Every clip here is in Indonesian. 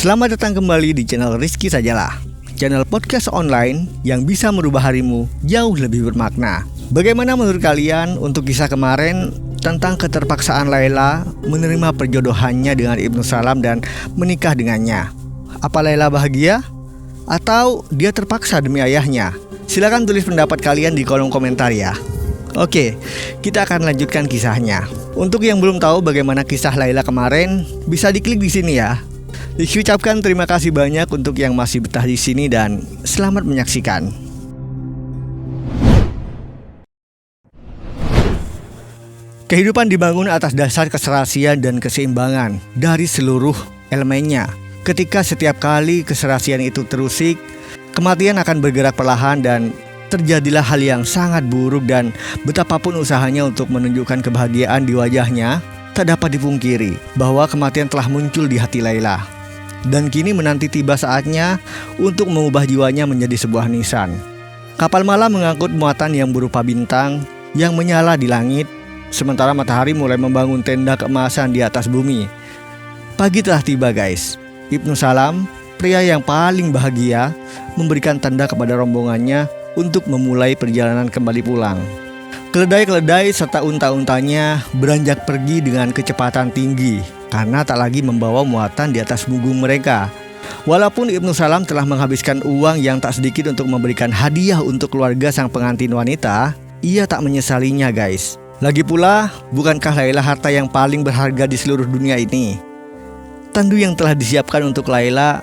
Selamat datang kembali di channel Rizky Sajalah, channel podcast online yang bisa merubah harimu jauh lebih bermakna. Bagaimana menurut kalian untuk kisah kemarin tentang keterpaksaan Laila menerima perjodohannya dengan Ibnu Salam dan menikah dengannya? Apa Laila bahagia? Atau dia terpaksa demi ayahnya? Silakan tulis pendapat kalian di kolom komentar ya. Oke, kita akan lanjutkan kisahnya. Untuk yang belum tahu bagaimana kisah Laila kemarin, bisa diklik di sini ya. Diucapkan terima kasih banyak untuk yang masih betah di sini dan selamat menyaksikan. Kehidupan dibangun atas dasar keserasian dan keseimbangan dari seluruh elemennya. Ketika setiap kali keserasian itu terusik, kematian akan bergerak perlahan dan terjadilah hal yang sangat buruk, dan betapapun usahanya untuk menunjukkan kebahagiaan di wajahnya, tak dapat dipungkiri bahwa kematian telah muncul di hati Laila. Dan kini menanti tiba saatnya untuk mengubah jiwanya menjadi sebuah nisan. Kapal malam mengangkut muatan yang berupa bintang yang menyala di langit, sementara matahari mulai membangun tenda keemasan di atas bumi. Pagi telah tiba guys. Ibnu Salam, pria yang paling bahagia, memberikan tanda kepada rombongannya untuk memulai perjalanan kembali pulang. Keledai-keledai serta unta-untanya beranjak pergi dengan kecepatan tinggi karena tak lagi membawa muatan di atas punggung mereka. Walaupun Ibnu Salam telah menghabiskan uang yang tak sedikit untuk memberikan hadiah untuk keluarga sang pengantin wanita, ia tak menyesalinya guys. Lagi pula, bukankah Laila harta yang paling berharga di seluruh dunia ini? Tandu yang telah disiapkan untuk Laila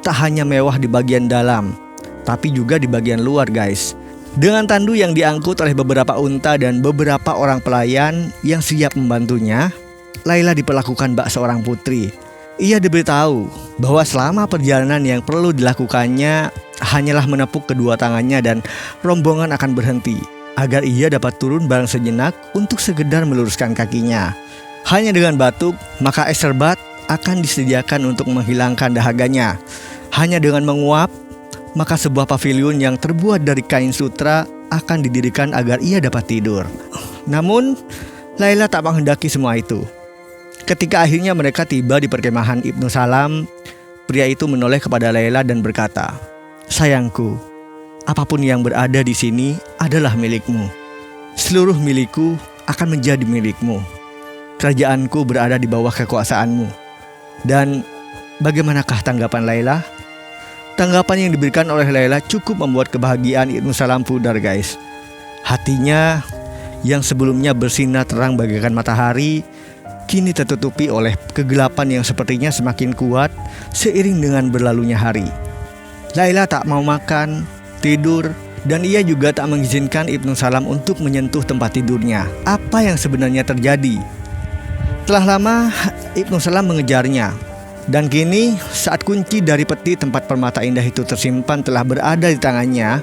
tak hanya mewah di bagian dalam, tapi juga di bagian luar guys. Dengan tandu yang diangkut oleh beberapa unta dan beberapa orang pelayan yang siap membantunya, Laila diperlakukan bak seorang putri. Ia diberitahu bahwa selama perjalanan yang perlu dilakukannya hanyalah menepuk kedua tangannya dan rombongan akan berhenti agar ia dapat turun bareng sejenak untuk sekedar meluruskan kakinya. Hanya dengan batuk, maka es serbat akan disediakan untuk menghilangkan dahaganya. Hanya dengan menguap, maka sebuah pavilion yang terbuat dari kain sutra akan didirikan agar ia dapat tidur. Namun, Laila tak menghendaki semua itu. Ketika akhirnya mereka tiba di perkemahan Ibnu Salam, pria itu menoleh kepada Laila dan berkata, "Sayangku, apapun yang berada di sini adalah milikmu. Seluruh milikku akan menjadi milikmu. Kerajaanku berada di bawah kekuasaanmu." Dan bagaimanakah tanggapan Laila? Tanggapan yang diberikan oleh Laila cukup membuat kebahagiaan Ibnu Salam pudar guys. Hatinya yang sebelumnya bersinar terang bagaikan matahari, kini tertutupi oleh kegelapan yang sepertinya semakin kuat seiring dengan berlalunya hari. Laila tak mau makan, tidur, dan ia juga tak mengizinkan Ibnu Salam untuk menyentuh tempat tidurnya. Apa yang sebenarnya terjadi? Telah lama Ibnu Salam mengejarnya, dan kini saat kunci dari peti tempat permata indah itu tersimpan telah berada di tangannya,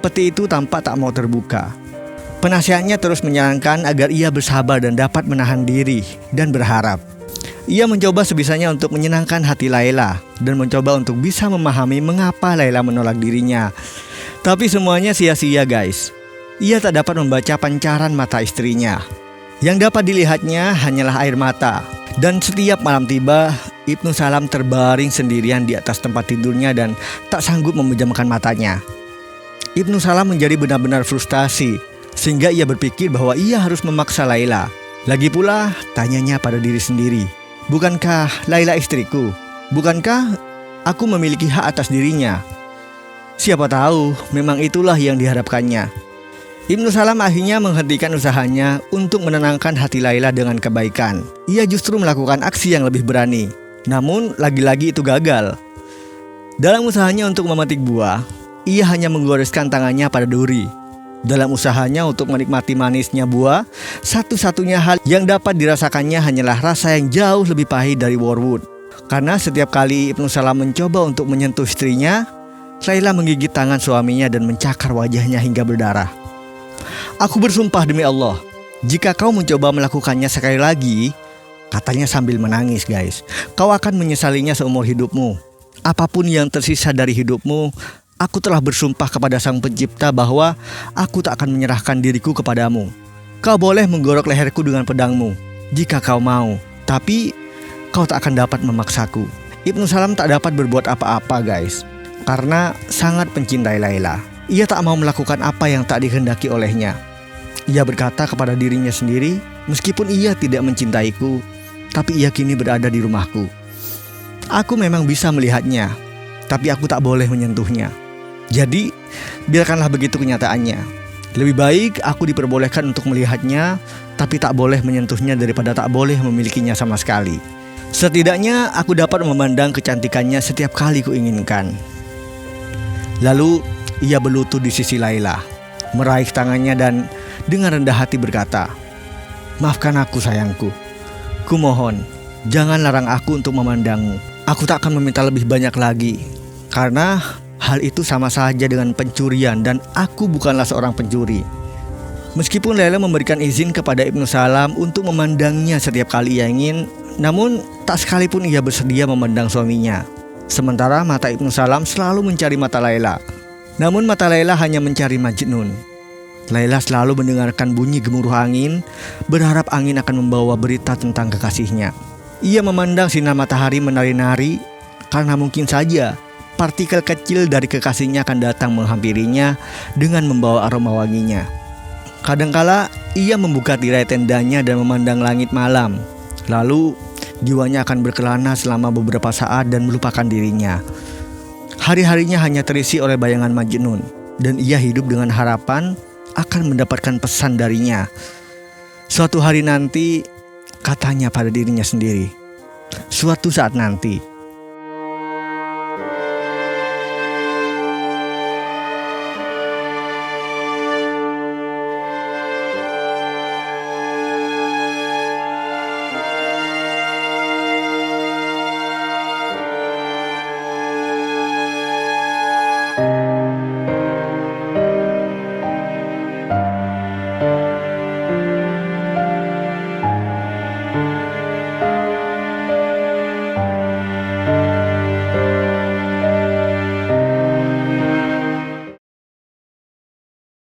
peti itu tampak tak mau terbuka. Penasihatnya terus menyarankan agar ia bersabar dan dapat menahan diri dan berharap. Ia mencoba sebisanya untuk menyenangkan hati Laila dan mencoba untuk bisa memahami mengapa Laila menolak dirinya. Tapi semuanya sia-sia guys. Ia tak dapat membaca pancaran mata istrinya. Yang dapat dilihatnya hanyalah air mata. Dan setiap malam tiba, Ibnu Salam terbaring sendirian di atas tempat tidurnya dan tak sanggup memejamkan matanya. Ibnu Salam menjadi benar-benar frustasi, sehingga ia berpikir bahwa ia harus memaksa Laila. Lagi pula, tanyanya pada diri sendiri, "Bukankah Laila istriku? Bukankah aku memiliki hak atas dirinya?" Siapa tahu memang itulah yang diharapkannya. Ibnu Salam akhirnya menghentikan usahanya untuk menenangkan hati Laila dengan kebaikan. Ia justru melakukan aksi yang lebih berani. Namun lagi-lagi itu gagal. Dalam usahanya untuk memetik buah, ia hanya menggoreskan tangannya pada duri. Dalam usahanya untuk menikmati manisnya buah, satu-satunya hal yang dapat dirasakannya hanyalah rasa yang jauh lebih pahit dari wormwood. Karena setiap kali Ibnu Salam mencoba untuk menyentuh istrinya, Laila menggigit tangan suaminya dan mencakar wajahnya hingga berdarah. "Aku bersumpah demi Allah, jika kau mencoba melakukannya sekali lagi," katanya sambil menangis guys, "kau akan menyesalinya seumur hidupmu. Apapun yang tersisa dari hidupmu, aku telah bersumpah kepada Sang Pencipta bahwa aku tak akan menyerahkan diriku kepadamu. Kau boleh menggorok leherku dengan pedangmu jika kau mau, tapi kau tak akan dapat memaksaku." Ibnu Salam tak dapat berbuat apa-apa guys, karena sangat mencintai Laila. Ia tak mau melakukan apa yang tak dikehendaki olehnya. Ia berkata kepada dirinya sendiri, meskipun ia tidak mencintaiku, tapi ia kini berada di rumahku. Aku memang bisa melihatnya, tapi aku tak boleh menyentuhnya. Jadi, biarkanlah begitu kenyataannya. Lebih baik aku diperbolehkan untuk melihatnya, tapi tak boleh menyentuhnya daripada tak boleh memilikinya sama sekali. Setidaknya aku dapat memandang kecantikannya setiap kali kuinginkan. Lalu ia berlutut di sisi Laila, meraih tangannya dan dengan rendah hati berkata, "Maafkan aku sayangku. Kumohon, jangan larang aku untuk memandangmu. Aku tak akan meminta lebih banyak lagi, karena hal itu sama saja dengan pencurian dan aku bukanlah seorang pencuri." Meskipun Laila memberikan izin kepada Ibnu Salam untuk memandangnya setiap kali ia ingin, namun tak sekalipun ia bersedia memandang suaminya. Sementara mata Ibnu Salam selalu mencari mata Laila. Namun mata Laila hanya mencari Majnun. Laila selalu mendengarkan bunyi gemuruh angin, berharap angin akan membawa berita tentang kekasihnya. Ia memandang sinar matahari menari-nari, karena mungkin saja partikel kecil dari kekasihnya akan datang menghampirinya dengan membawa aroma wanginya. Kadangkala ia membuka tirai tendanya dan memandang langit malam. Lalu jiwanya akan berkelana selama beberapa saat dan melupakan dirinya. Hari-harinya hanya terisi oleh bayangan Majnun, dan ia hidup dengan harapan akan mendapatkan pesan darinya. Suatu hari nanti, katanya pada dirinya sendiri, suatu saat nanti